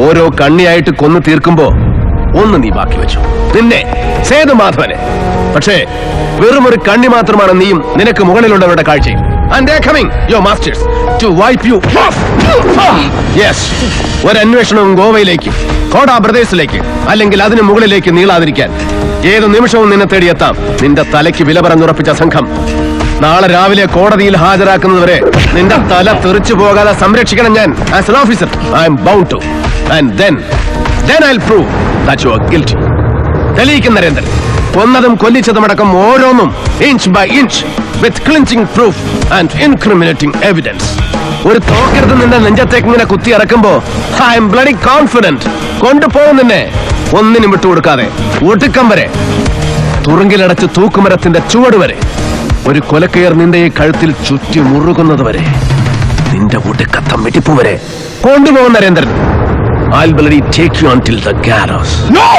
ഓരോ കണ്ണിയായിട്ട് കൊന്നു തീർക്കുമ്പോ ഒന്ന് നീ ബാക്കി വെച്ചു, നിന്നെ സേതുമാധവനെ. പക്ഷേ വെറും ഒരു കണ്ണി മാത്രമാണ് നീയും നിനക്ക് മുകളിലുള്ളവരുടെ കാഴ്ചയും. And they're coming, your masters, to wipe you off. Yes, ഒരു അന്വേഷണവും ഗോവയിലേക്ക്, കോടാ ബ്രദേഴ്സിലേക്ക്, അല്ലെങ്കിൽ അതിന് മുകളിലേക്ക് നീളാതിരിക്കാൻ ഏത് നിമിഷവും നിന്നെ തേടിയെത്താം. നിന്റെ തലയ്ക്ക് വില പറഞ്ഞുറപ്പിച്ച സംഘം നാളെ രാവിലെ കോടതിയിൽ ഹാജരാക്കുന്നതുവരെ നിന്റെ തല തെറിച്ചു പോകാതെ സംരക്ഷിക്കണം ഞാൻ. As an officer, I am bound to. And then I'll prove that you are guilty. തെളിയിക്കും നരേന്ദ്രൻ. കൊന്നതും കൊല്ലിച്ചതുമടക്കം ഓരോന്നും inch by inch, with clinching proof and incriminating evidence. ഒരു തോക്കെടുത്ത് നിന്റെ നെഞ്ചത്തേക്ക് ഇങ്ങനെ കുത്തി ഇറക്കുമ്പോ I am bloody confident കൊണ്ടുപോകും നിന്നെ, ഒന്നിനും വിട്ടുകൊടുക്കാതെ, ഒടുക്കം വരെ, തുറുങ്കിലടച്ച് തൂക്കുമരത്തിന്റെ ചുവട് വരെ, ഒരു കൊലക്കയർ നിന്റെ ഈ കഴുത്തിൽ ചുറ്റി മുറുകുന്നത് വരെ, നിന്റെ ഒടുക്കത്ത വെടിപ്പ് വരെ കൊണ്ടുപോകും Narendran. I'll bloody take you until the gallows. No!